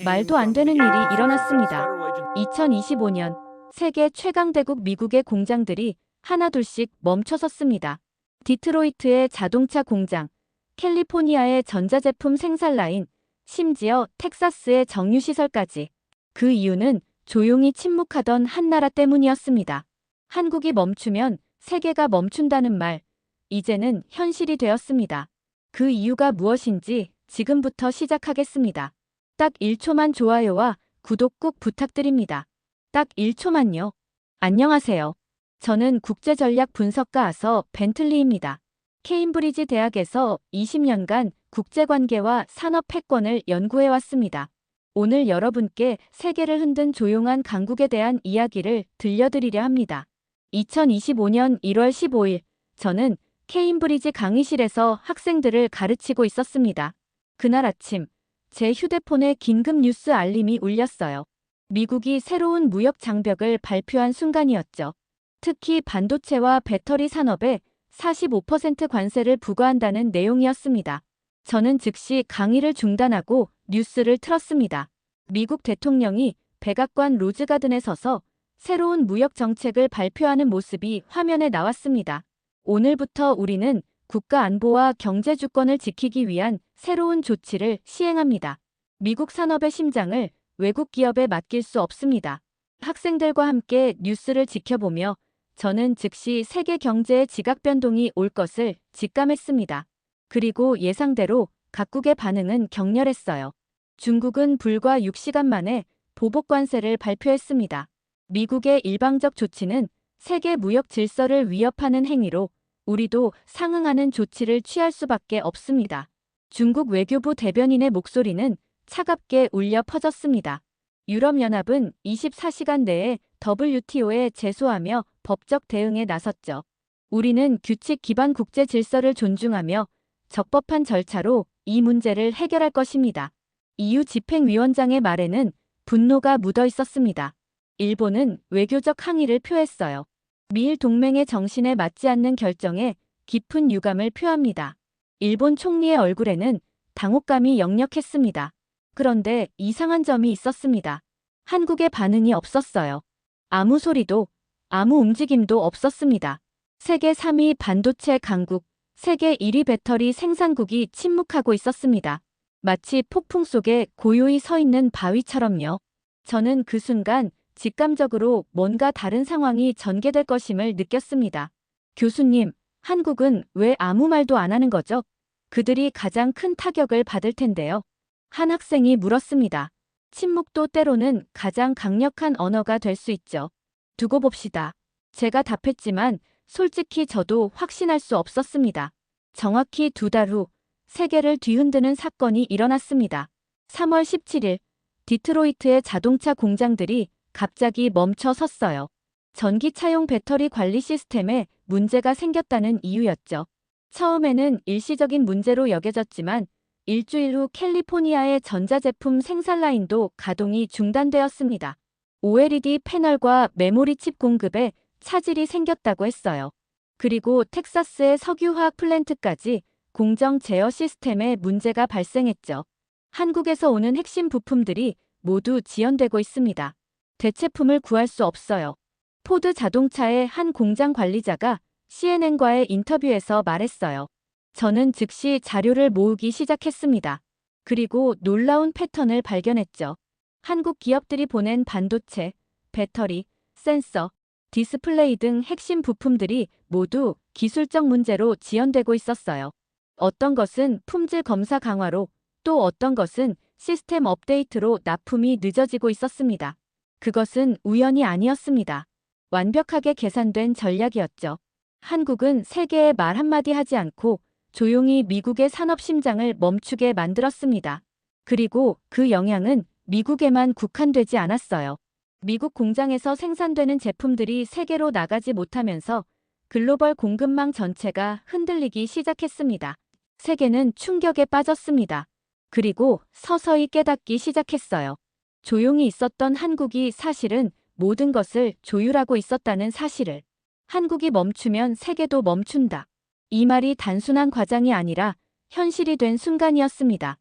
말도 안 되는 일이 일어났습니다. 2025년 세계 최강대국 미국의 공장들이 하나둘씩 멈춰섰습니다. 디트로이트의 자동차 공장, 캘리포니아의 전자제품 생산 라인, 심지어 텍사스의 정유시설까지. 그 이유는 조용히 침묵하던 한 나라 때문이었습니다. 한국이 멈추면 세계가 멈춘다는 말, 이제는 현실이 되었습니다. 그 이유가 무엇인지 지금부터 시작하겠습니다. 딱 1초만 좋아요와 구독 꼭 부탁드립니다. 딱 1초만요. 안녕하세요. 저는 국제전략 분석가 아서 벤틀리입니다. 케임브리지 대학에서 20년간 국제관계와 산업 패권을 연구해왔습니다. 오늘 여러분께 세계를 흔든 조용한 강국에 대한 이야기를 들려드리려 합니다. 2025년 1월 15일, 저는 케임브리지 강의실에서 학생들을 가르치고 있었습니다. 그날 아침, 제 휴대폰에 긴급 뉴스 알림이 울렸어요. 미국이 새로운 무역 장벽을 발표한 순간이었죠. 특히 반도체와 배터리 산업에 45% 관세를 부과한다는 내용이었습니다. 저는 즉시 강의를 중단하고 뉴스를 틀었습니다. 미국 대통령이 백악관 로즈가든에 서서 새로운 무역 정책을 발표하는 모습이 화면에 나왔습니다. 오늘부터 우리는 국가 안보와 경제 주권을 지키기 위한 새로운 조치를 시행합니다. 미국 산업의 심장을 외국 기업에 맡길 수 없습니다. 학생들과 함께 뉴스를 지켜보며 저는 즉시 세계 경제의 지각 변동이 올 것을 직감했습니다. 그리고 예상대로 각국의 반응은 격렬했어요. 중국은 불과 6시간 만에 보복 관세를 발표했습니다. 미국의 일방적 조치는 세계 무역 질서를 위협하는 행위로 우리도 상응하는 조치를 취할 수밖에 없습니다. 중국 외교부 대변인의 목소리는 차갑게 울려 퍼졌습니다. 유럽연합은 24시간 내에 WTO에 제소하며 법적 대응에 나섰죠. 우리는 규칙 기반 국제 질서를 존중하며 적법한 절차로 이 문제를 해결할 것입니다. EU 집행위원장의 말에는 분노가 묻어 있었습니다. 일본은 외교적 항의를 표했어요. 미일 동맹의 정신에 맞지 않는 결정에 깊은 유감을 표합니다. 일본 총리의 얼굴에는 당혹감이 역력했습니다. 그런데 이상한 점이 있었습니다. 한국의 반응이 없었어요. 아무 소리도, 아무 움직임도 없었습니다. 세계 3위 반도체 강국, 세계 1위 배터리 생산국이 침묵하고 있었습니다. 마치 폭풍 속에 고요히 서 있는 바위처럼요. 저는 그 순간 직감적으로 뭔가 다른 상황이 전개될 것임을 느꼈습니다. 교수님, 한국은 왜 아무 말도 안 하는 거죠? 그들이 가장 큰 타격을 받을 텐데요. 한 학생이 물었습니다. 침묵도 때로는 가장 강력한 언어가 될 수 있죠. 두고 봅시다. 제가 답했지만 솔직히 저도 확신할 수 없었습니다. 정확히 2달 후 세계를 뒤흔드는 사건이 일어났습니다. 3월 17일 디트로이트의 자동차 공장들이 갑자기 멈춰 섰어요. 전기차용 배터리 관리 시스템에 문제가 생겼다는 이유였죠. 처음에는 일시적인 문제로 여겨졌지만 일주일 후 캘리포니아의 전자제품 생산 라인도 가동이 중단되었습니다. OLED 패널과 메모리 칩 공급에 차질이 생겼다고 했어요. 그리고 텍사스의 석유화학 플랜트까지 공정 제어 시스템에 문제가 발생했죠. 한국에서 오는 핵심 부품들이 모두 지연되고 있습니다. 대체품을 구할 수 없어요. 포드 자동차의 한 공장 관리자가 CNN과의 인터뷰에서 말했어요. 저는 즉시 자료를 모으기 시작했습니다. 그리고 놀라운 패턴을 발견했죠. 한국 기업들이 보낸 반도체, 배터리, 센서, 디스플레이 등 핵심 부품들이 모두 기술적 문제로 지연되고 있었어요. 어떤 것은 품질 검사 강화로, 또 어떤 것은 시스템 업데이트로 납품이 늦어지고 있었습니다. 그것은 우연이 아니었습니다. 완벽하게 계산된 전략이었죠. 한국은 세계에 말 한마디 하지 않고 조용히 미국의 산업 심장을 멈추게 만들었습니다. 그리고 그 영향은 미국에만 국한되지 않았어요. 미국 공장에서 생산되는 제품들이 세계로 나가지 못하면서 글로벌 공급망 전체가 흔들리기 시작했습니다. 세계는 충격에 빠졌습니다. 그리고 서서히 깨닫기 시작했어요. 조용히 있었던 한국이 사실은 모든 것을 조율하고 있었다는 사실을. 한국이 멈추면 세계도 멈춘다. 이 말이 단순한 과장이 아니라 현실이 된 순간이었습니다.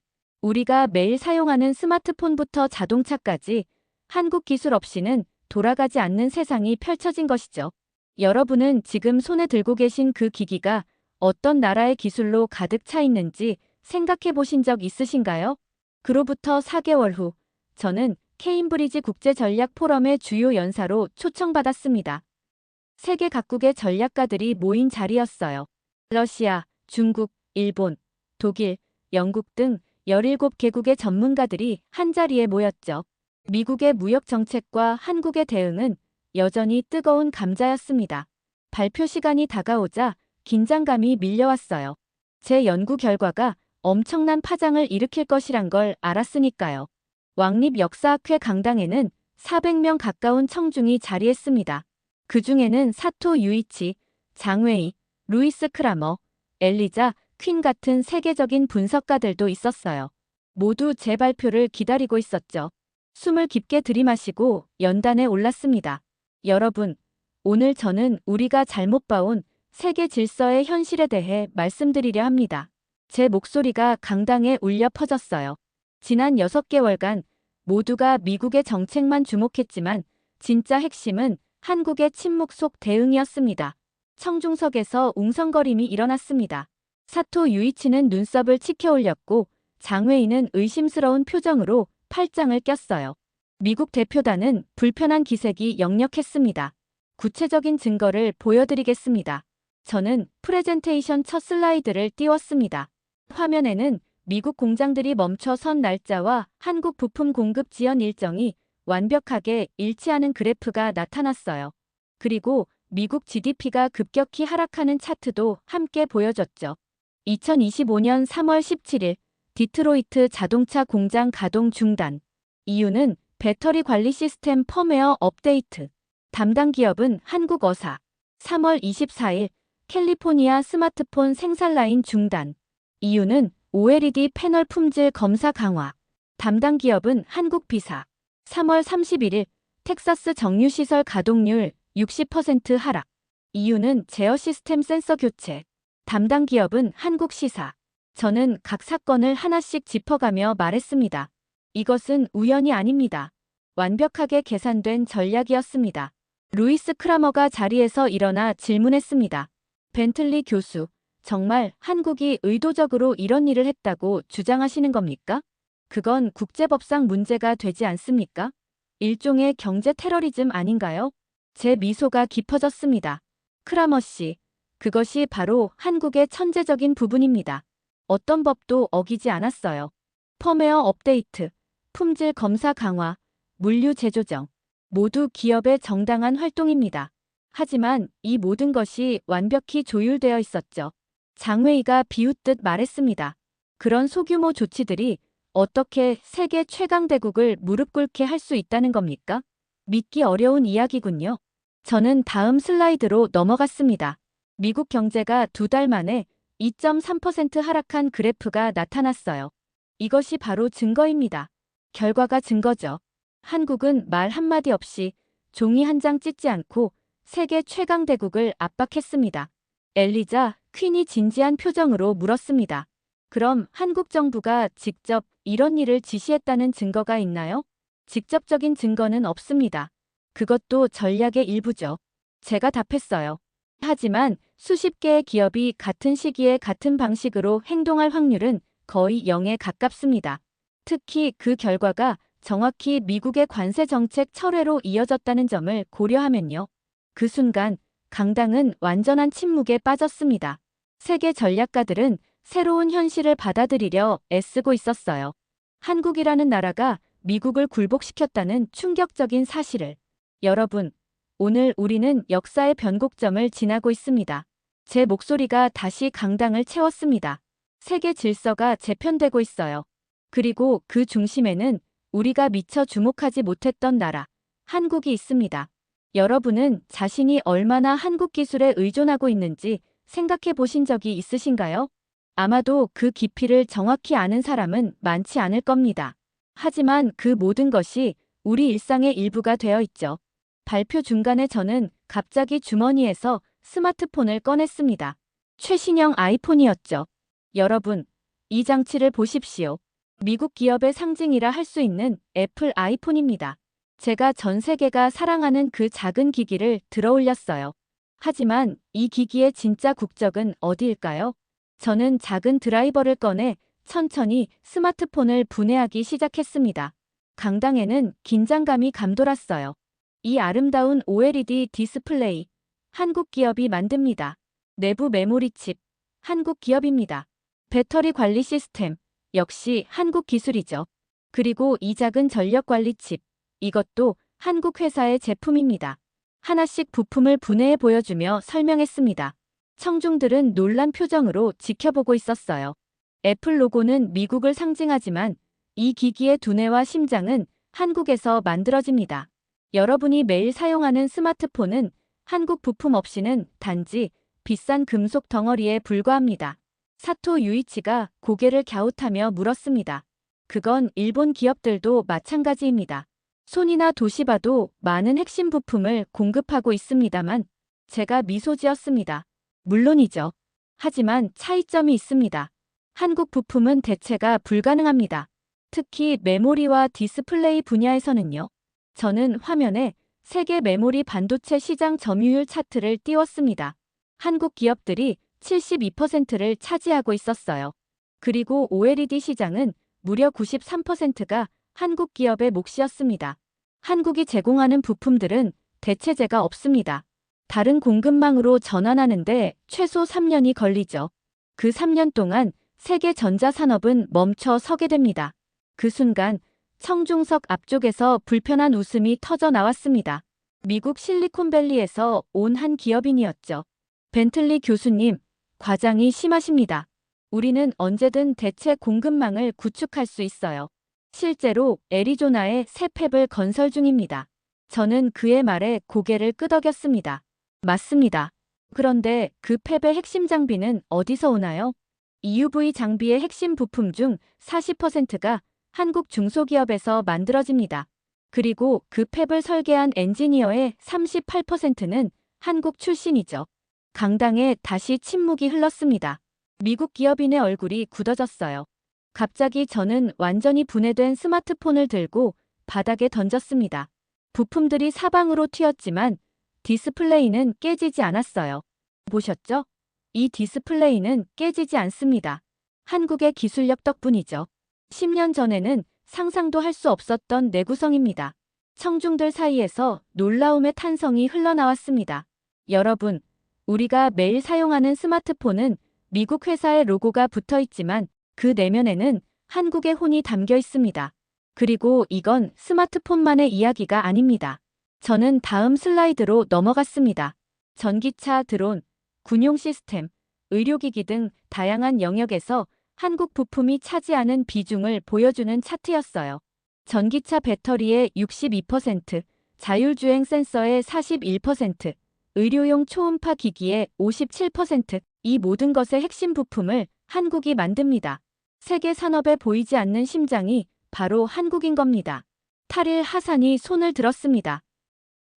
우리가 매일 사용하는 스마트폰부터 자동차까지 한국 기술 없이는 돌아가지 않는 세상이 펼쳐진 것이죠. 여러분은 지금 손에 들고 계신 그 기기가 어떤 나라의 기술로 가득 차 있는지 생각해 보신 적 있으신가요? 그로부터 4개월 후, 저는 케임브리지 국제전략 포럼의 주요 연사로 초청받았습니다. 세계 각국의 전략가들이 모인 자리였어요. 러시아, 중국, 일본, 독일, 영국 등 17개국의 전문가들이 한자리에 모였죠. 미국의 무역 정책과 한국의 대응은 여전히 뜨거운 감자였습니다. 발표 시간이 다가오자 긴장감이 밀려왔어요. 제 연구 결과가 엄청난 파장을 일으킬 것이란 걸 알았으니까요. 왕립 역사학회 강당에는 400명 가까운 청중이 자리했습니다. 그 중에는 사토 유이치, 장웨이, 루이스 크라머, 엘리자 퀸 같은 세계적인 분석가들도 있었어요. 모두 제 발표를 기다리고 있었죠. 숨을 깊게 들이마시고 연단에 올랐습니다. 여러분, 오늘 저는 우리가 잘못 봐온 세계 질서의 현실에 대해 말씀드리려 합니다. 제 목소리가 강당에 울려 퍼졌어요. 지난 6개월간 모두가 미국의 정책만 주목했지만 진짜 핵심은 한국의 침묵 속 대응이었습니다. 청중석에서 웅성거림이 일어났습니다. 사토 유이치는 눈썹을 치켜 올렸고 장웨이는 의심스러운 표정으로 팔짱을 꼈어요. 미국 대표단은 불편한 기색이 역력했습니다. 구체적인 증거를 보여드리겠습니다. 저는 프레젠테이션 첫 슬라이드를 띄웠습니다. 화면에는 미국 공장들이 멈춰선 날짜와 한국 부품 공급 지연 일정이 완벽하게 일치하는 그래프가 나타났어요. 그리고 미국 GDP가 급격히 하락하는 차트도 함께 보여졌죠. 2025년 3월 17일 디트로이트 자동차 공장 가동 중단. 이유는 배터리 관리 시스템 펌웨어 업데이트. 담당 기업은 한국어사. 3월 24일 캘리포니아 스마트폰 생산 라인 중단. 이유는 OLED 패널 품질 검사 강화. 담당 기업은 한국비사. 3월 31일 텍사스 정유시설 가동률 60% 하락. 이유는 제어 시스템 센서 교체. 담당 기업은 한국시사. 저는 각 사건을 하나씩 짚어가며 말했습니다. 이것은 우연이 아닙니다. 완벽하게 계산된 전략이었습니다. 루이스 크라머가 자리에서 일어나 질문했습니다. 벤틀리 교수, 정말 한국이 의도적으로 이런 일을 했다고 주장하시는 겁니까? 그건 국제법상 문제가 되지 않습니까? 일종의 경제 테러리즘 아닌가요? 제 미소가 깊어졌습니다. 크라머 씨, 그것이 바로 한국의 천재적인 부분입니다. 어떤 법도 어기지 않았어요. 펌웨어 업데이트, 품질 검사 강화, 물류 재조정, 모두 기업의 정당한 활동입니다. 하지만 이 모든 것이 완벽히 조율되어 있었죠. 장웨이가 비웃듯 말했습니다. 그런 소규모 조치들이 어떻게 세계 최강 대국을 무릎 꿇게 할 수 있다는 겁니까? 믿기 어려운 이야기군요. 저는 다음 슬라이드로 넘어갔습니다. 미국 경제가 2달 만에 2.3% 하락한 그래프가 나타났어요. 이것이 바로 증거입니다. 결과가 증거죠. 한국은 말 한마디 없이 종이 한 장 찢지 않고 세계 최강 대국을 압박했습니다. 엘리자 퀸이 진지한 표정으로 물었습니다. 그럼 한국 정부가 직접 이런 일을 지시했다는 증거가 있나요? 직접적인 증거는 없습니다. 그것도 전략의 일부죠. 제가 답했어요. 하지만 수십 개의 기업이 같은 시기에 같은 방식으로 행동할 확률은 거의 0에 가깝습니다. 특히 그 결과가 정확히 미국의 관세 정책 철회로 이어졌다는 점을 고려하면요. 그 순간 강당은 완전한 침묵에 빠졌습니다. 세계 전략가들은 새로운 현실을 받아들이려 애쓰고 있었어요. 한국이라는 나라가 미국을 굴복시켰다는 충격적인 사실을. 여러분, 오늘 우리는 역사의 변곡점을 지나고 있습니다. 제 목소리가 다시 강당을 채웠습니다. 세계 질서가 재편되고 있어요. 그리고 그 중심에는 우리가 미처 주목하지 못했던 나라, 한국이 있습니다. 여러분은 자신이 얼마나 한국 기술에 의존하고 있는지 생각해 보신 적이 있으신가요? 아마도 그 깊이를 정확히 아는 사람은 많지 않을 겁니다. 하지만 그 모든 것이 우리 일상의 일부가 되어 있죠. 발표 중간에 저는 갑자기 주머니에서 스마트폰을 꺼냈습니다. 최신형 아이폰이었죠. 여러분, 이 장치를 보십시오. 미국 기업의 상징이라 할 수 있는 애플 아이폰입니다. 제가 전 세계가 사랑하는 그 작은 기기를 들어올렸어요. 하지만 이 기기의 진짜 국적은 어디일까요? 저는 작은 드라이버를 꺼내 천천히 스마트폰을 분해하기 시작했습니다. 강당에는 긴장감이 감돌았어요. 이 아름다운 OLED 디스플레이, 한국 기업이 만듭니다. 내부 메모리 칩, 한국 기업입니다. 배터리 관리 시스템, 역시 한국 기술이죠. 그리고 이 작은 전력 관리 칩, 이것도 한국 회사의 제품입니다. 하나씩 부품을 분해해 보여주며 설명했습니다. 청중들은 놀란 표정으로 지켜보고 있었어요. 애플 로고는 미국을 상징하지만 이 기기의 두뇌와 심장은 한국에서 만들어집니다. 여러분이 매일 사용하는 스마트폰은 한국 부품 없이는 단지 비싼 금속 덩어리에 불과합니다. 사토 유이치가 고개를 갸웃하며 물었습니다. 그건 일본 기업들도 마찬가지입니다. 손이나 도시바도 많은 핵심 부품을 공급하고 있습니다만 제가 미소 지었습니다. 물론이죠. 하지만 차이점이 있습니다. 한국 부품은 대체가 불가능합니다. 특히 메모리와 디스플레이 분야에서는요. 저는 화면에 세계 메모리 반도체 시장 점유율 차트를 띄웠습니다. 한국 기업들이 72%를 차지하고 있었어요. 그리고 OLED 시장은 무려 93%가 한국 기업의 몫이었습니다. 한국이 제공하는 부품들은 대체제가 없습니다. 다른 공급망으로 전환하는데 최소 3년이 걸리죠. 그 3년 동안 세계 전자산업은 멈춰 서게 됩니다. 그 순간 청중석 앞쪽에서 불편한 웃음이 터져 나왔습니다. 미국 실리콘밸리에서 온 한 기업인이었죠. 벤틀리 교수님, 과장이 심하십니다. 우리는 언제든 대체 공급망을 구축할 수 있어요. 실제로 애리조나에 새 팹을 건설 중입니다. 저는 그의 말에 고개를 끄덕였습니다. 맞습니다. 그런데 그 팹의 핵심 장비는 어디서 오나요? EUV 장비의 핵심 부품 중 40%가 한국 중소기업에서 만들어집니다. 그리고 그 팹을 설계한 엔지니어의 38%는 한국 출신이죠. 강당에 다시 침묵이 흘렀습니다. 미국 기업인의 얼굴이 굳어졌어요. 갑자기 저는 완전히 분해된 스마트폰을 들고 바닥에 던졌습니다. 부품들이 사방으로 튀었지만 디스플레이는 깨지지 않았어요. 보셨죠? 이 디스플레이는 깨지지 않습니다. 한국의 기술력 덕분이죠. 10년 전에는 상상도 할 수 없었던 내구성입니다. 청중들 사이에서 놀라움의 탄성이 흘러나왔습니다. 여러분, 우리가 매일 사용하는 스마트폰은 미국 회사의 로고가 붙어 있지만 그 내면에는 한국의 혼이 담겨 있습니다. 그리고 이건 스마트폰만의 이야기가 아닙니다. 저는 다음 슬라이드로 넘어갔습니다. 전기차, 드론, 군용 시스템, 의료기기 등 다양한 영역에서 한국 부품이 차지하는 비중을 보여주는 차트였어요. 전기차 배터리의 62%, 자율주행 센서의 41%, 의료용 초음파 기기의 57%, 이 모든 것의 핵심 부품을 한국이 만듭니다. 세계 산업에 보이지 않는 심장이 바로 한국인 겁니다. 탈일 하산이 손을 들었습니다.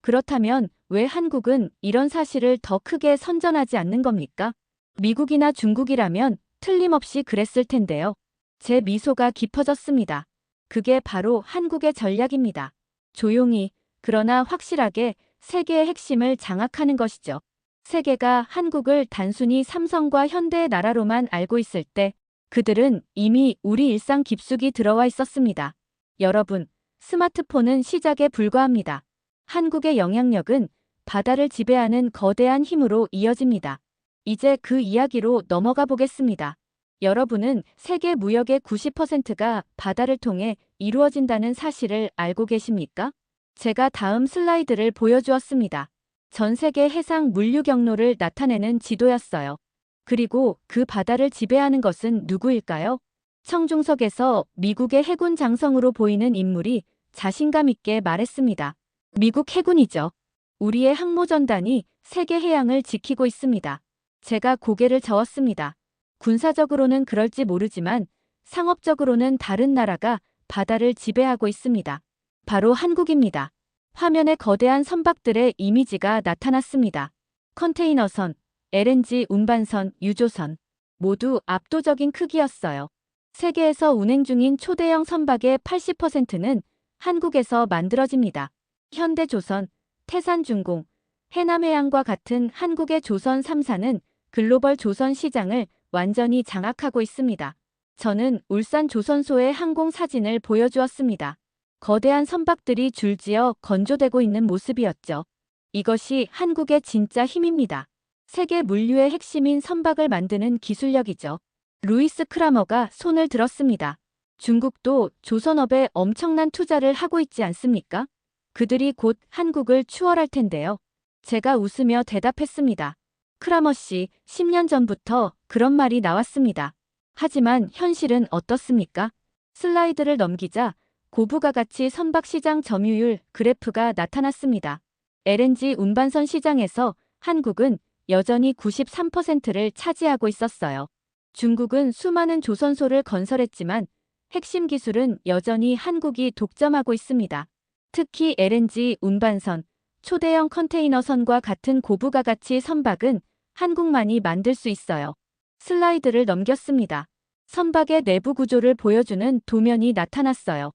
그렇다면 왜 한국은 이런 사실을 더 크게 선전하지 않는 겁니까? 미국이나 중국이라면 틀림없이 그랬을 텐데요. 제 미소가 깊어졌습니다. 그게 바로 한국의 전략입니다. 조용히, 그러나 확실하게 세계의 핵심을 장악하는 것이죠. 세계가 한국을 단순히 삼성과 현대의 나라로만 알고 있을 때 그들은 이미 우리 일상 깊숙이 들어와 있었습니다. 여러분, 스마트폰은 시작에 불과합니다. 한국의 영향력은 바다를 지배하는 거대한 힘으로 이어집니다. 이제 그 이야기로 넘어가 보겠습니다. 여러분은 세계 무역의 90%가 바다를 통해 이루어진다는 사실을 알고 계십니까? 제가 다음 슬라이드를 보여주었습니다. 전 세계 해상 물류 경로를 나타내는 지도였어요. 그리고 그 바다를 지배하는 것은 누구일까요? 청중석에서 미국의 해군 장성으로 보이는 인물이 자신감 있게 말했습니다. 미국 해군이죠. 우리의 항모전단이 세계 해양을 지키고 있습니다. 제가 고개를 저었습니다. 군사적으로는 그럴지 모르지만 상업적으로는 다른 나라가 바다를 지배하고 있습니다. 바로 한국입니다. 화면에 거대한 선박들의 이미지가 나타났습니다. 컨테이너선, LNG 운반선, 유조선. 모두 압도적인 크기였어요. 세계에서 운행 중인 초대형 선박의 80%는 한국에서 만들어집니다. 현대조선, 태산중공, 해남해양과 같은 한국의 조선 3사는 글로벌 조선 시장을 완전히 장악하고 있습니다. 저는 울산 조선소의 항공 사진을 보여주었습니다. 거대한 선박들이 줄지어 건조되고 있는 모습이었죠. 이것이 한국의 진짜 힘입니다. 세계 물류의 핵심인 선박을 만드는 기술력이죠. 루이스 크라머가 손을 들었습니다. 중국도 조선업에 엄청난 투자를 하고 있지 않습니까? 그들이 곧 한국을 추월할 텐데요. 제가 웃으며 대답했습니다. 크라머 씨, 10년 전부터 그런 말이 나왔습니다. 하지만 현실은 어떻습니까? 슬라이드를 넘기자 고부가 가치 선박 시장 점유율 그래프가 나타났습니다. LNG 운반선 시장에서 한국은 여전히 93%를 차지하고 있었어요. 중국은 수많은 조선소를 건설했지만 핵심 기술은 여전히 한국이 독점하고 있습니다. 특히 LNG 운반선, 초대형 컨테이너선과 같은 고부가 가치 선박은 한국만이 만들 수 있어요. 슬라이드를 넘겼습니다. 선박의 내부 구조를 보여주는 도면이 나타났어요.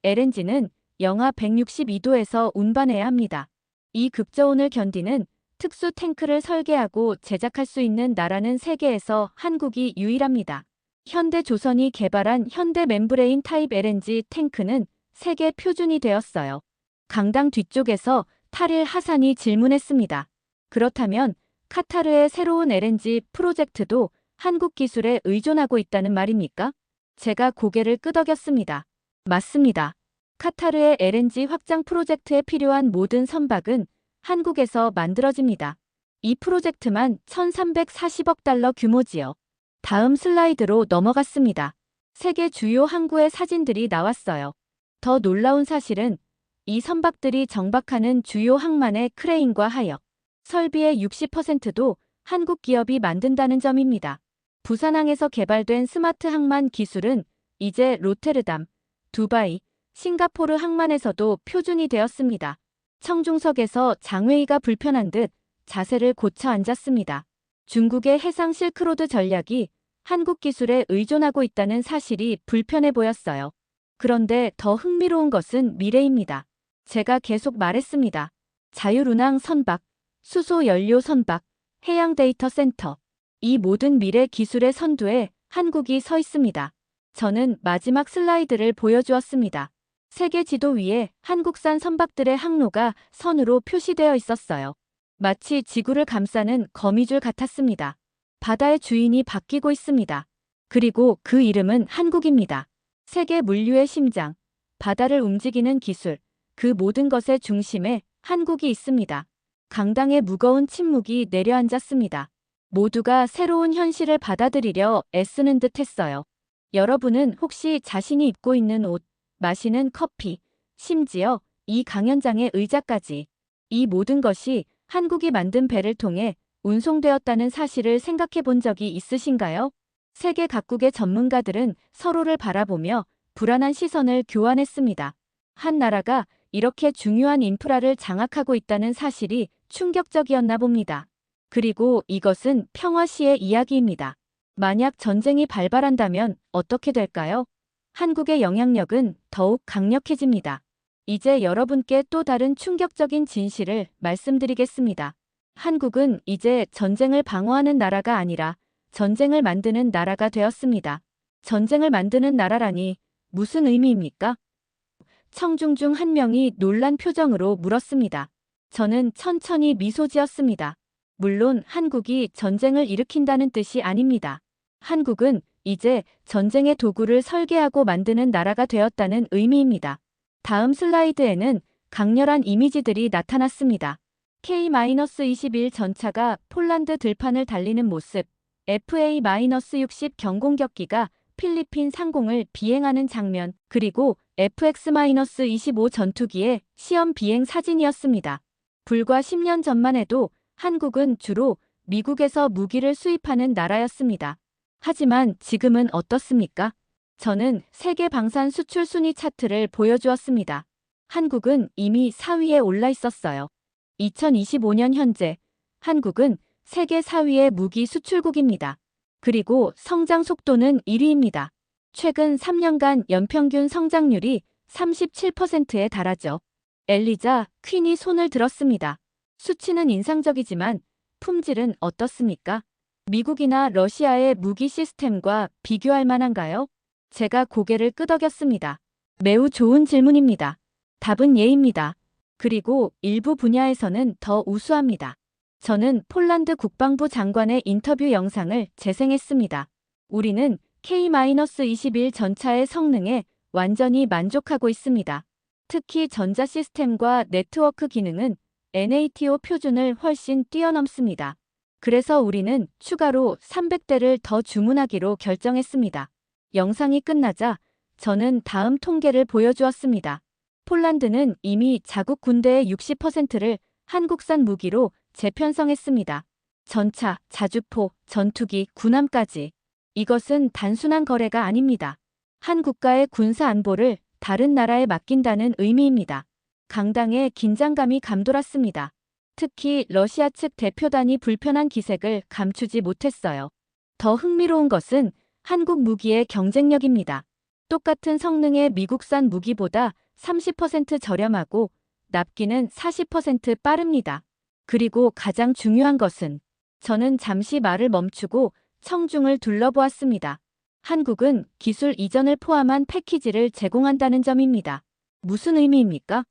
LNG는 영하 162도에서 운반해야 합니다. 이 극저온을 견디는 특수 탱크를 설계하고 제작할 수 있는 나라는 세계에서 한국이 유일합니다. 현대조선이 개발한 현대 멤브레인 타입 LNG 탱크는 세계 표준이 되었어요. 강당 뒤쪽에서 타릴 하산이 질문했습니다. 그렇다면 카타르의 새로운 LNG 프로젝트도 한국 기술에 의존하고 있다는 말입니까? 제가 고개를 끄덕였습니다. 맞습니다. 카타르의 LNG 확장 프로젝트에 필요한 모든 선박은 한국에서 만들어집니다. 이 프로젝트만 1,340억 달러 규모지요. 다음 슬라이드로 넘어갔습니다. 세계 주요 항구의 사진들이 나왔어요. 더 놀라운 사실은 이 선박들이 정박하는 주요 항만의 크레인과 하역, 설비의 60%도 한국 기업이 만든다는 점입니다. 부산항에서 개발된 스마트 항만 기술은 이제 로테르담, 두바이, 싱가포르 항만에서도 표준이 되었습니다. 청중석에서 장웨이가 불편한 듯 자세를 고쳐 앉았습니다. 중국의 해상 실크로드 전략이 한국 기술에 의존하고 있다는 사실이 불편해 보였어요. 그런데 더 흥미로운 것은 미래입니다. 제가 계속 말했습니다. 자율운항 선박, 수소 연료 선박, 해양 데이터 센터. 이 모든 미래 기술의 선두에 한국이 서 있습니다. 저는 마지막 슬라이드를 보여주었습니다. 세계 지도 위에 한국산 선박들의 항로가 선으로 표시되어 있었어요. 마치 지구를 감싸는 거미줄 같았습니다. 바다의 주인이 바뀌고 있습니다. 그리고 그 이름은 한국입니다. 세계 물류의 심장, 바다를 움직이는 기술, 그 모든 것의 중심에 한국이 있습니다. 강당의 무거운 침묵이 내려앉았습니다. 모두가 새로운 현실을 받아들이려 애쓰는 듯 했어요. 여러분은 혹시 자신이 입고 있는 옷, 마시는 커피, 심지어 이 강연장의 의자까지 이 모든 것이 한국이 만든 배를 통해 운송되었다는 사실을 생각해 본 적이 있으신가요? 세계 각국의 전문가들은 서로를 바라보며 불안한 시선을 교환했습니다. 한 나라가 이렇게 중요한 인프라를 장악하고 있다는 사실이 충격적이었나 봅니다. 그리고 이것은 평화 시의 이야기입니다. 만약 전쟁이 발발한다면 어떻게 될까요? 한국의 영향력은 더욱 강력해집니다. 이제 여러분께 또 다른 충격적인 진실을 말씀드리겠습니다. 한국은 이제 전쟁을 방어하는 나라가 아니라 전쟁을 만드는 나라가 되었습니다. 전쟁을 만드는 나라라니 무슨 의미입니까? 청중 중 한 명이 놀란 표정으로 물었습니다. 저는 천천히 미소 지었습니다. 물론 한국이 전쟁을 일으킨다는 뜻이 아닙니다. 한국은 이제 전쟁의 도구를 설계하고 만드는 나라가 되었다는 의미입니다. 다음 슬라이드에는 강렬한 이미지들이 나타났습니다. K-21 전차가 폴란드 들판을 달리는 모습, FA-60 경공격기가 필리핀 상공을 비행하는 장면, 그리고 FX-25 전투기의 시험 비행 사진이었습니다. 불과 10년 전만 해도 한국은 주로 미국에서 무기를 수입하는 나라였습니다. 하지만 지금은 어떻습니까? 저는 세계 방산 수출 순위 차트를 보여주었습니다. 한국은 이미 4위에 올라 있었어요. 2025년 현재 한국은 세계 4위의 무기 수출국입니다. 그리고 성장 속도는 1위입니다. 최근 3년간 연평균 성장률이 37%에 달하죠. 엘리자 퀸이 손을 들었습니다. 수치는 인상적이지만 품질은 어떻습니까? 미국이나 러시아의 무기 시스템과 비교할 만한가요? 제가 고개를 끄덕였습니다. 매우 좋은 질문입니다. 답은 예입니다. 그리고 일부 분야에서는 더 우수합니다. 저는 폴란드 국방부 장관의 인터뷰 영상을 재생했습니다. 우리는 K-21 전차의 성능에 완전히 만족하고 있습니다. 특히 전자 시스템과 네트워크 기능은 NATO 표준을 훨씬 뛰어넘습니다. 그래서 우리는 추가로 300대를 더 주문하기로 결정했습니다. 영상이 끝나자 저는 다음 통계를 보여주었습니다. 폴란드는 이미 자국 군대의 60%를 한국산 무기로 재편성했습니다. 전차, 자주포, 전투기, 군함까지. 이것은 단순한 거래가 아닙니다. 한 국가의 군사 안보를 다른 나라에 맡긴다는 의미입니다. 강당에 긴장감이 감돌았습니다. 특히 러시아 측 대표단이 불편한 기색을 감추지 못했어요. 더 흥미로운 것은 한국 무기의 경쟁력입니다. 똑같은 성능의 미국산 무기보다 30% 저렴하고 납기는 40% 빠릅니다. 그리고 가장 중요한 것은 저는 잠시 말을 멈추고 청중을 둘러보았습니다. 한국은 기술 이전을 포함한 패키지를 제공한다는 점입니다. 무슨 의미입니까?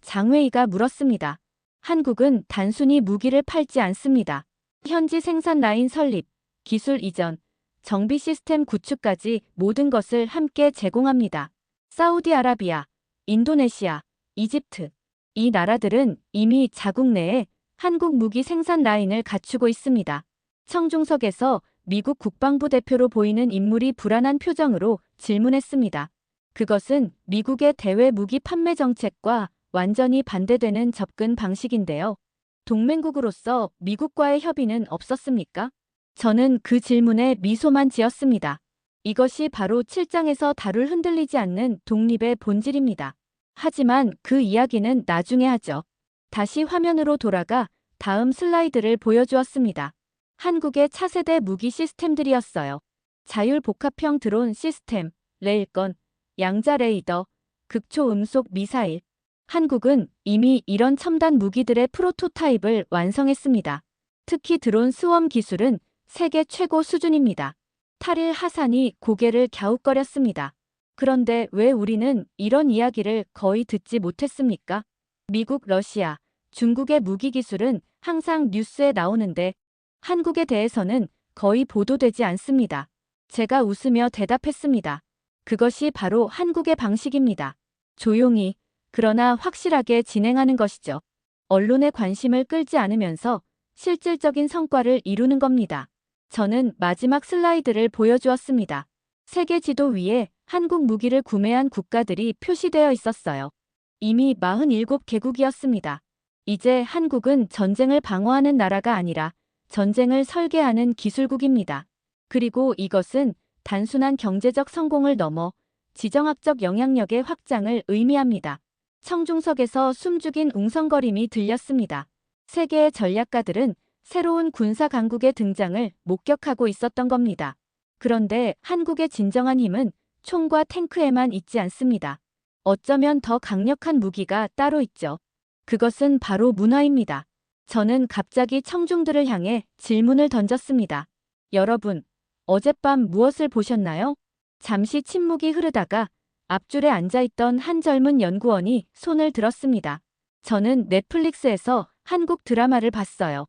장웨이가 물었습니다. 한국은 단순히 무기를 팔지 않습니다. 현지 생산 라인 설립, 기술 이전, 정비 시스템 구축까지 모든 것을 함께 제공합니다. 사우디아라비아, 인도네시아, 이집트. 이 나라들은 이미 자국 내에 한국 무기 생산 라인을 갖추고 있습니다. 청중석에서 미국 국방부 대표로 보이는 인물이 불안한 표정으로 질문했습니다. 그것은 미국의 대외 무기 판매 정책과 완전히 반대되는 접근 방식인데요. 동맹국으로서 미국과의 협의는 없었습니까? 저는 그 질문에 미소만 지었습니다. 이것이 바로 7장에서 다룰 흔들리지 않는 독립의 본질입니다. 하지만 그 이야기는 나중에 하죠. 다시 화면으로 돌아가 다음 슬라이드를 보여주었습니다. 한국의 차세대 무기 시스템들이었어요. 자율 복합형 드론 시스템, 레일건, 양자 레이더, 극초 음속 미사일. 한국은 이미 이런 첨단 무기들의 프로토타입을 완성했습니다. 특히 드론 스웜 기술은 세계 최고 수준입니다. 탈일 하산이 고개를 갸웃거렸습니다. 그런데 왜 우리는 이런 이야기를 거의 듣지 못했습니까? 미국, 러시아, 중국의 무기 기술은 항상 뉴스에 나오는데 한국에 대해서는 거의 보도되지 않습니다. 제가 웃으며 대답했습니다. 그것이 바로 한국의 방식입니다. 조용히, 그러나 확실하게 진행하는 것이죠. 언론의 관심을 끌지 않으면서 실질적인 성과를 이루는 겁니다. 저는 마지막 슬라이드를 보여주었습니다. 세계 지도 위에 한국 무기를 구매한 국가들이 표시되어 있었어요. 이미 47개국이었습니다. 이제 한국은 전쟁을 방어하는 나라가 아니라 전쟁을 설계하는 기술국입니다. 그리고 이것은 단순한 경제적 성공을 넘어 지정학적 영향력의 확장을 의미합니다. 청중석에서 숨죽인 웅성거림이 들렸습니다. 세계의 전략가들은 새로운 군사 강국의 등장을 목격하고 있었던 겁니다. 그런데 한국의 진정한 힘은 총과 탱크에만 있지 않습니다. 어쩌면 더 강력한 무기가 따로 있죠. 그것은 바로 문화입니다. 저는 갑자기 청중들을 향해 질문을 던졌습니다. 여러분, 어젯밤 무엇을 보셨나요? 잠시 침묵이 흐르다가 앞줄에 앉아있던 한 젊은 연구원이 손을 들었습니다. 저는 넷플릭스에서 한국 드라마를 봤어요.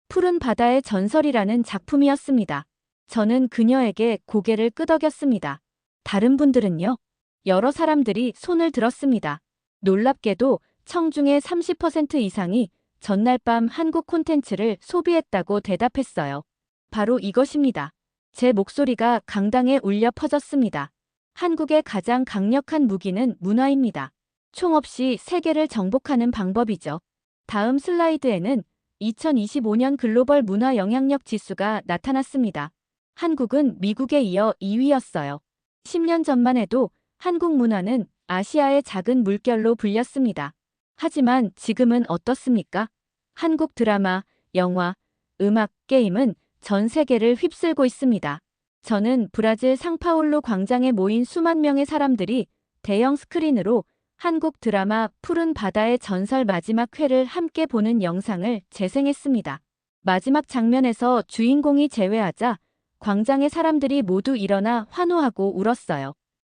푸른 바다의 전설이라는 작품이었습니다. 저는 그녀에게 고개를 끄덕였습니다. 다른 분들은요? 여러 사람들이 손을 들었습니다. 놀랍게도 청중의 30% 이상이 전날 밤 한국 콘텐츠를 소비했다고 대답했어요. 바로 이것입니다. 제 목소리가 강당에 울려 퍼졌습니다. 한국의 가장 강력한 무기는 문화입니다. 총 없이 세계를 정복하는 방법이죠. 다음 슬라이드에는 2025년 글로벌 문화 영향력 지수가 나타났습니다. 한국은 미국에 이어 2위였어요. 10년 전만 해도 한국 문화는 아시아의 작은 물결로 불렸습니다. 하지만 지금은 어떻습니까? 한국 드라마, 영화, 음악, 게임은 전 세계를 휩쓸고 있습니다. 저는 브라질 상파울루 광장에 모인 수만 명의 사람들이 대형 스크린으로 한국 드라마 푸른 바다의 전설 마지막 회를 함께 보는 영상을 재생했습니다. 마지막 장면에서 주인공이 재회하자 광장의 사람들이 모두 일어나 환호하고 울었어요.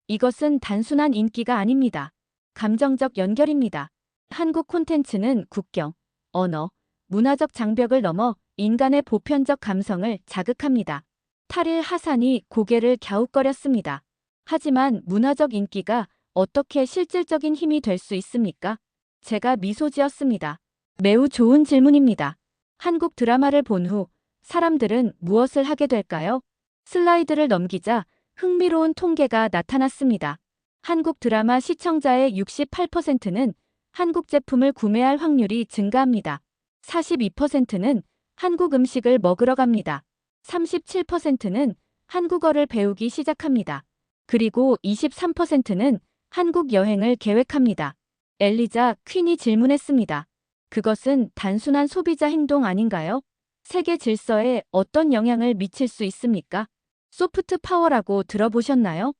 이것은 단순한 인기가 아닙니다. 감정적 연결입니다. 한국 콘텐츠는 국경, 언어, 문화적 장벽을 넘어 인간의 보편적 감성을 자극합니다. 탈일 하산이 고개를 갸웃거렸습니다. 하지만 문화적 인기가 어떻게 실질적인 힘이 될 수 있습니까? 제가 미소 지었습니다. 매우 좋은 질문입니다. 한국 드라마를 본 후 사람들은 무엇을 하게 될까요? 슬라이드를 넘기자 흥미로운 통계가 나타났습니다. 한국 드라마 시청자의 68%는 한국 제품을 구매할 확률이 증가합니다. 42%는 한국 음식을 먹으러 갑니다. 37%는 한국어를 배우기 시작합니다. 그리고 23%는 한국 여행을 계획합니다. 엘리자 퀸이 질문했습니다. 그것은 단순한 소비자 행동 아닌가요? 세계 질서에 어떤 영향을 미칠 수 있습니까? 소프트 파워라고 들어보셨나요?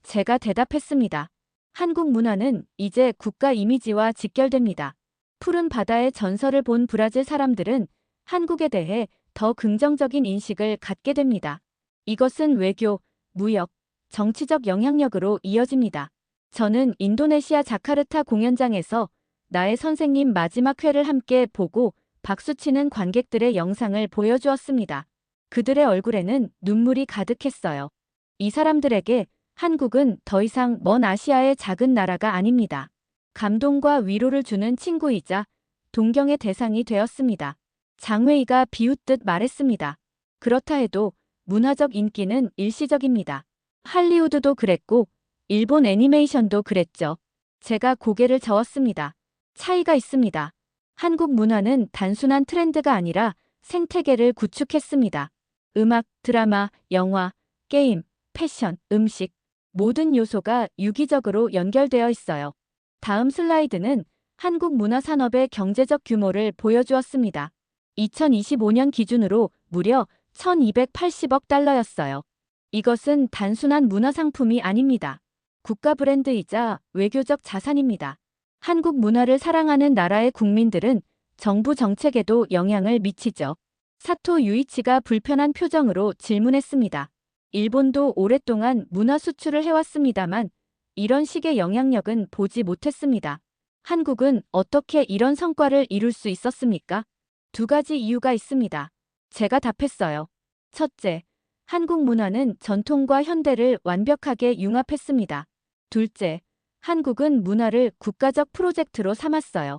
제가 대답했습니다. 한국 문화는 이제 국가 이미지와 직결됩니다. 푸른 바다의 전설을 본 브라질 사람들은 한국에 대해 더 긍정적인 인식을 갖게 됩니다. 이것은 외교, 무역, 정치적 영향력으로 이어집니다. 저는 인도네시아 자카르타 공연장에서 나의 선생님 마지막 회를 함께 보고 박수치는 관객들의 영상을 보여주었습니다. 그들의 얼굴에는 눈물이 가득했어요. 이 사람들에게 한국은 더 이상 먼 아시아의 작은 나라가 아닙니다. 감동과 위로를 주는 친구이자 동경의 대상이 되었습니다. 장웨이가 비웃듯 말했습니다. 그렇다 해도 문화적 인기는 일시적입니다. 할리우드도 그랬고 일본 애니메이션도 그랬죠. 제가 고개를 저었습니다. 차이가 있습니다. 한국 문화는 단순한 트렌드가 아니라 생태계를 구축했습니다. 음악, 드라마, 영화, 게임, 패션, 음식, 모든 요소가 유기적으로 연결되어 있어요. 다음 슬라이드는 한국 문화 산업의 경제적 규모를 보여주었습니다. 2025년 기준으로 무려 1280억 달러였어요. 이것은 단순한 문화 상품이 아닙니다. 국가 브랜드이자 외교적 자산입니다. 한국 문화를 사랑하는 나라의 국민들은 정부 정책에도 영향을 미치죠. 사토 유이치가 불편한 표정으로 질문했습니다. 일본도 오랫동안 문화 수출을 해왔습니다만 이런 식의 영향력은 보지 못했습니다. 한국은 어떻게 이런 성과를 이룰 수 있었습니까? 두 가지 이유가 있습니다. 제가 답했어요. 첫째, 한국 문화는 전통과 현대를 완벽하게 융합했습니다. 둘째, 한국은 문화를 국가적 프로젝트로 삼았어요.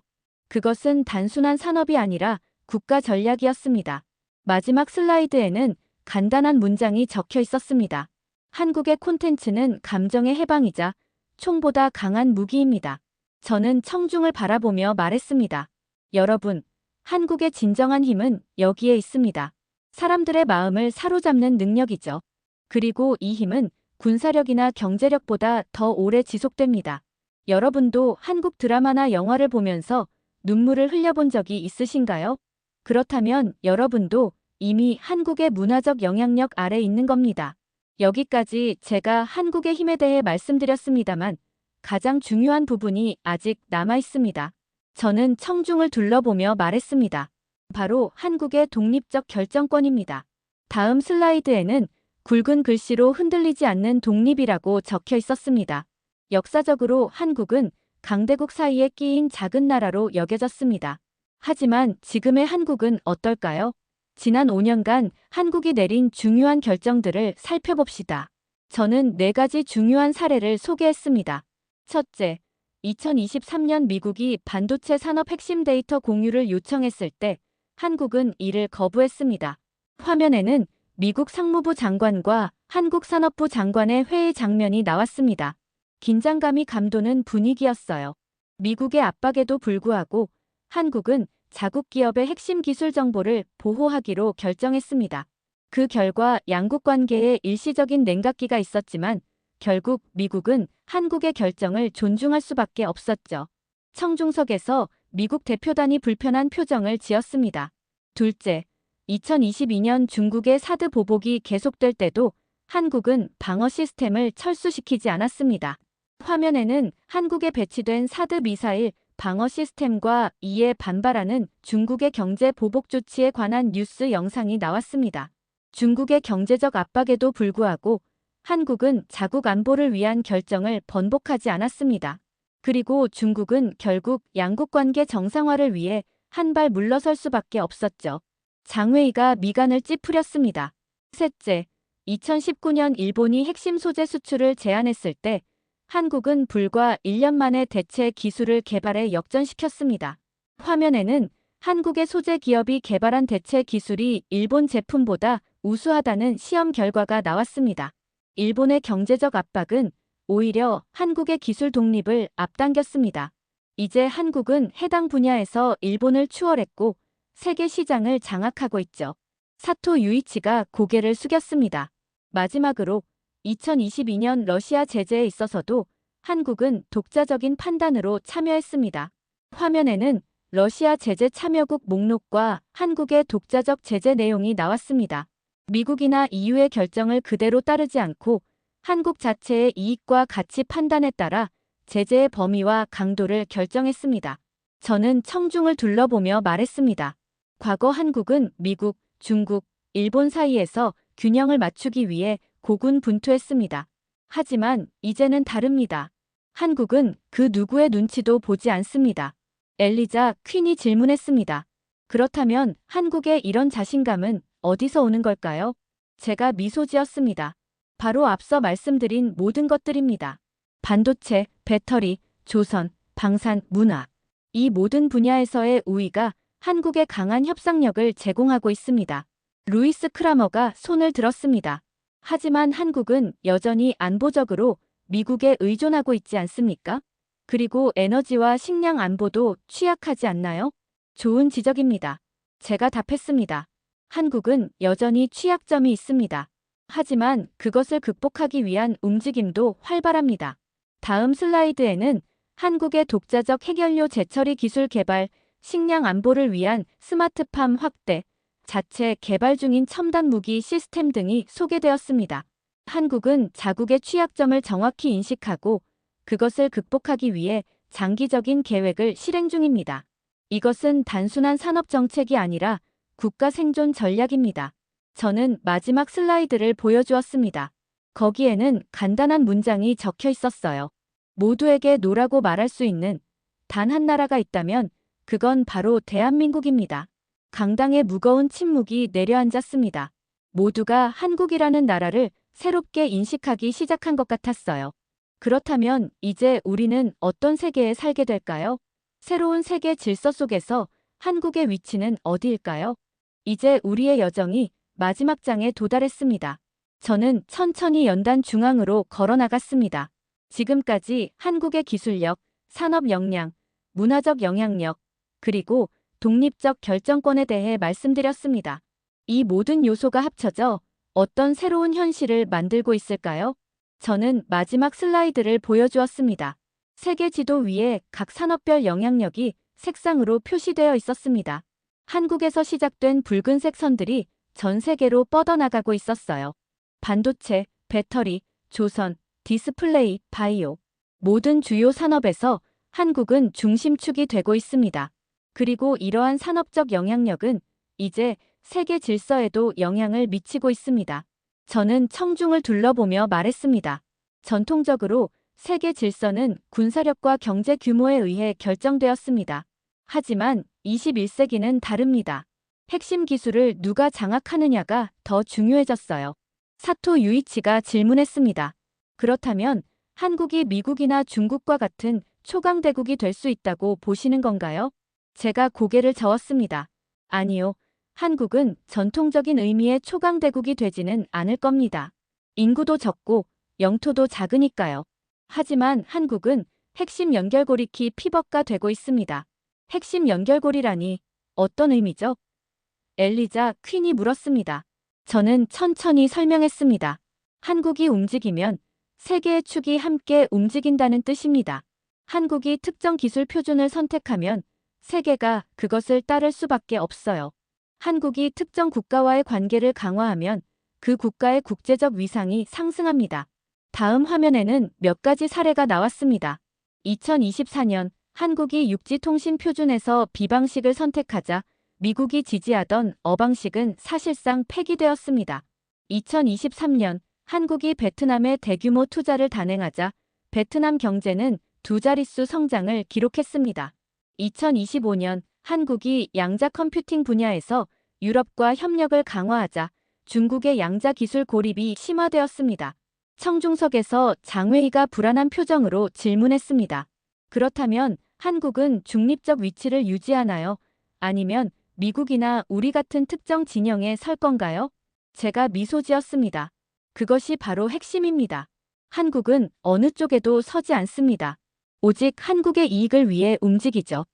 그것은 단순한 산업이 아니라 국가 전략이었습니다. 마지막 슬라이드에는 간단한 문장이 적혀 있었습니다. 한국의 콘텐츠는 감정의 해방이자 총보다 강한 무기입니다. 저는 청중을 바라보며 말했습니다. 여러분, 한국의 진정한 힘은 여기에 있습니다. 사람들의 마음을 사로잡는 능력이죠. 그리고 이 힘은 군사력이나 경제력보다 더 오래 지속됩니다. 여러분도 한국 드라마나 영화를 보면서 눈물을 흘려본 적이 있으신가요? 그렇다면 여러분도 이미 한국의 문화적 영향력 아래 있는 겁니다. 여기까지 제가 한국의 힘에 대해 말씀드렸습니다만 가장 중요한 부분이 아직 남아 있습니다. 저는 청중을 둘러보며 말했습니다. 바로 한국의 독립적 결정권입니다. 다음 슬라이드에는 굵은 글씨로 흔들리지 않는 독립이라고 적혀 있었습니다. 역사적으로 한국은 강대국 사이에 끼인 작은 나라로 여겨졌습니다. 하지만 지금의 한국은 어떨까요? 지난 5년간 한국이 내린 중요한 결정들을 살펴봅시다. 저는 4가지 중요한 사례를 소개했습니다. 첫째, 2023년 미국이 반도체 산업 핵심 데이터 공유를 요청했을 때 한국은 이를 거부했습니다. 화면에는 미국 상무부 장관과 한국 산업부 장관의 회의 장면이 나왔습니다. 긴장감이 감도는 분위기였어요. 미국의 압박에도 불구하고 한국은 자국 기업의 핵심 기술 정보를 보호하기로 결정했습니다. 그 결과 양국 관계에 일시적인 냉각기가 있었지만 결국 미국은 한국의 결정을 존중할 수밖에 없었죠. 청중석에서 미국 대표단이 불편한 표정을 지었습니다. 둘째, 2022년 중국의 사드 보복이 계속될 때도 한국은 방어 시스템을 철수시키지 않았습니다. 화면에는 한국에 배치된 사드 미사일 방어 시스템과 이에 반발하는 중국의 경제 보복 조치에 관한 뉴스 영상이 나왔습니다. 중국의 경제적 압박에도 불구하고 한국은 자국 안보를 위한 결정을 번복하지 않았습니다. 그리고 중국은 결국 양국 관계 정상화를 위해 한 발 물러설 수밖에 없었죠. 장웨이가 미간을 찌푸렸습니다. 셋째, 2019년 일본이 핵심 소재 수출을 제한했을 때 한국은 불과 1년 만에 대체 기술을 개발해 역전시켰습니다. 화면에는 한국의 소재 기업이 개발한 대체 기술이 일본 제품보다 우수하다는 시험 결과가 나왔습니다. 일본의 경제적 압박은 오히려 한국의 기술 독립을 앞당겼습니다. 이제 한국은 해당 분야에서 일본을 추월했고 세계 시장을 장악하고 있죠. 사토 유이치가 고개를 숙였습니다. 마지막으로 2022년 러시아 제재에 있어서도 한국은 독자적인 판단으로 참여했습니다. 화면에는 러시아 제재 참여국 목록과 한국의 독자적 제재 내용이 나왔습니다. 미국이나 EU의 결정을 그대로 따르지 않고 한국 자체의 이익과 가치 판단에 따라 제재의 범위와 강도를 결정했습니다. 저는 청중을 둘러보며 말했습니다. 과거 한국은 미국, 중국, 일본 사이에서 균형을 맞추기 위해 고군분투했습니다. 하지만 이제는 다릅니다. 한국은 그 누구의 눈치도 보지 않습니다. 엘리자 퀸이 질문했습니다. 그렇다면 한국의 이런 자신감은 어디서 오는 걸까요? 제가 미소 지었습니다. 바로 앞서 말씀드린 모든 것들입니다. 반도체, 배터리, 조선, 방산, 문화. 이 모든 분야에서의 우위가 한국의 강한 협상력을 제공하고 있습니다. 루이스 크라머가 손을 들었습니다. 하지만 한국은 여전히 안보적으로 미국에 의존하고 있지 않습니까? 그리고 에너지와 식량 안보도 취약하지 않나요? 좋은 지적입니다. 제가 답했습니다. 한국은 여전히 취약점이 있습니다. 하지만 그것을 극복하기 위한 움직임도 활발합니다. 다음 슬라이드에는 한국의 독자적 핵연료 재처리 기술 개발, 식량 안보를 위한 스마트팜 확대, 자체 개발 중인 첨단 무기 시스템 등이 소개되었습니다. 한국은 자국의 취약점을 정확히 인식하고 그것을 극복하기 위해 장기적인 계획을 실행 중입니다. 이것은 단순한 산업 정책이 아니라 국가 생존 전략입니다. 저는 마지막 슬라이드를 보여주었습니다. 거기에는 간단한 문장이 적혀 있었어요. 모두에게 노라고 말할 수 있는 단 한 나라가 있다면 그건 바로 대한민국입니다. 강당에 무거운 침묵이 내려앉았습니다. 모두가 한국이라는 나라를 새롭게 인식하기 시작한 것 같았어요. 그렇다면 이제 우리는 어떤 세계에 살게 될까요? 새로운 세계 질서 속에서 한국의 위치는 어디일까요? 이제 우리의 여정이 마지막 장에 도달했습니다. 저는 천천히 연단 중앙으로 걸어나갔습니다. 지금까지 한국의 기술력, 산업 역량, 문화적 영향력, 그리고 독립적 결정권에 대해 말씀드렸습니다. 이 모든 요소가 합쳐져 어떤 새로운 현실을 만들고 있을까요? 저는 마지막 슬라이드를 보여주었습니다. 세계 지도 위에 각 산업별 영향력이 색상으로 표시되어 있었습니다. 한국에서 시작된 붉은색 선들이 전 세계로 뻗어나가고 있었어요. 반도체, 배터리, 조선, 디스플레이, 바이오. 모든 주요 산업에서 한국은 중심축이 되고 있습니다. 그리고 이러한 산업적 영향력은 이제 세계 질서에도 영향을 미치고 있습니다. 저는 청중을 둘러보며 말했습니다. 전통적으로 세계 질서는 군사력과 경제 규모에 의해 결정되었습니다. 하지만 21세기는 다릅니다. 핵심 기술을 누가 장악하느냐가 더 중요해졌어요. 사토 유이치가 질문했습니다. 그렇다면 한국이 미국이나 중국과 같은 초강대국이 될 수 있다고 보시는 건가요? 제가 고개를 저었습니다. 아니요. 한국은 전통적인 의미의 초강대국이 되지는 않을 겁니다. 인구도 적고 영토도 작으니까요. 하지만 한국은 핵심 연결고리 피벗가 되고 있습니다. 핵심 연결고리라니 어떤 의미죠? 엘리자 퀸이 물었습니다. 저는 천천히 설명했습니다. 한국이 움직이면 세계의 축이 함께 움직인다는 뜻입니다. 한국이 특정 기술 표준을 선택하면 세계가 그것을 따를 수밖에 없어요. 한국이 특정 국가와의 관계를 강화하면 그 국가의 국제적 위상이 상승합니다. 다음 화면에는 몇 가지 사례가 나왔습니다. 2024년 한국이 육지통신표준에서 B방식을 선택하자 미국이 지지하던 A방식은 사실상 폐기되었습니다. 2023년 한국이 베트남에 대규모 투자를 단행하자 베트남 경제는 두 자릿수 성장을 기록했습니다. 2025년 한국이 양자 컴퓨팅 분야에서 유럽과 협력을 강화하자 중국의 양자 기술 고립이 심화되었습니다. 청중석에서 장외희가 불안한 표정으로 질문했습니다. 그렇다면 한국은 중립적 위치를 유지하나요? 아니면 미국이나 우리 같은 특정 진영에 설 건가요? 제가 미소 지었습니다. 그것이 바로 핵심입니다. 한국은 어느 쪽에도 서지 않습니다. 오직 한국의 이익을 위해 움직이죠.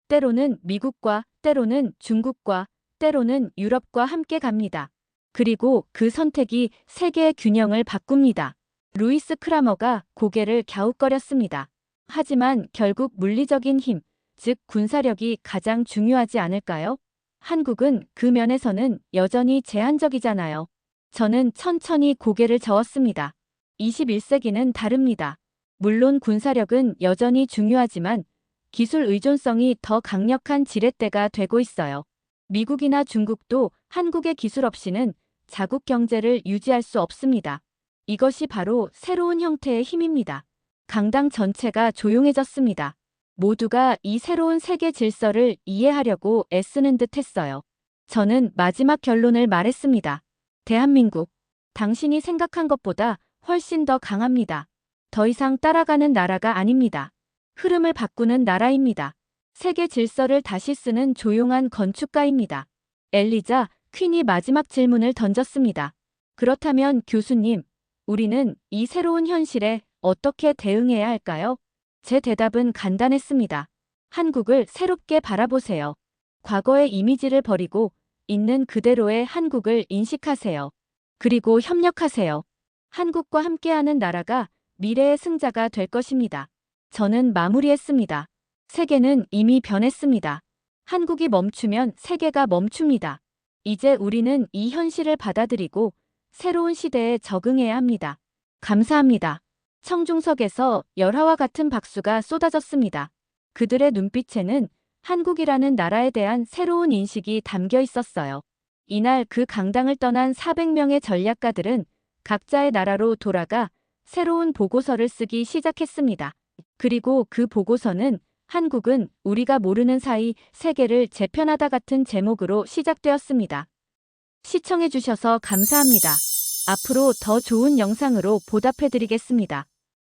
때로는 미국과, 때로는 중국과, 때로는 유럽과 함께 갑니다. 그리고 그 선택이 세계의 균형을 바꿉니다. 루이스 크라머가 고개를 갸웃거렸습니다. 하지만 결국 물리적인 힘, 즉 군사력이 가장 중요하지 않을까요? 한국은 그 면에서는 여전히 제한적이잖아요. 저는 천천히 고개를 저었습니다. 21세기는 다릅니다. 물론 군사력은 여전히 중요하지만 기술 의존성이 더 강력한 지렛대가 되고 있어요. 미국이나 중국도 한국의 기술 없이는 자국 경제를 유지할 수 없습니다. 이것이 바로 새로운 형태의 힘입니다. 강당 전체가 조용해졌습니다. 모두가 이 새로운 세계 질서를 이해하려고 애쓰는 듯 했어요. 저는 마지막 결론을 말했습니다. 대한민국, 당신이 생각한 것보다 훨씬 더 강합니다. 더 이상 따라가는 나라가 아닙니다. 흐름을 바꾸는 나라입니다. 세계 질서를 다시 쓰는 조용한 건축가입니다. 엘리자 퀸이 마지막 질문을 던졌습니다. 그렇다면 교수님, 우리는 이 새로운 현실에 어떻게 대응해야 할까요? 제 대답은 간단했습니다. 한국을 새롭게 바라보세요. 과거의 이미지를 버리고 있는 그대로의 한국을 인식하세요. 그리고 협력하세요. 한국과 함께하는 나라가 미래의 승자가 될 것입니다. 저는 마무리했습니다. 세계는 이미 변했습니다. 한국이 멈추면 세계가 멈춥니다. 이제 우리는 이 현실을 받아들이고 새로운 시대에 적응해야 합니다. 감사합니다. 청중석에서 열화와 같은 박수가 쏟아졌습니다. 그들의 눈빛에는 한국이라는 나라에 대한 새로운 인식이 담겨 있었어요. 이날 그 강당을 떠난 400명의 전략가들은 각자의 나라로 돌아가 새로운 보고서를 쓰기 시작했습니다. 그리고 그 보고서는 한국은 우리가 모르는 사이 세계를 재편하다 같은 제목으로 시작되었습니다. 시청해주셔서 감사합니다. 앞으로 더 좋은 영상으로 보답해드리겠습니다.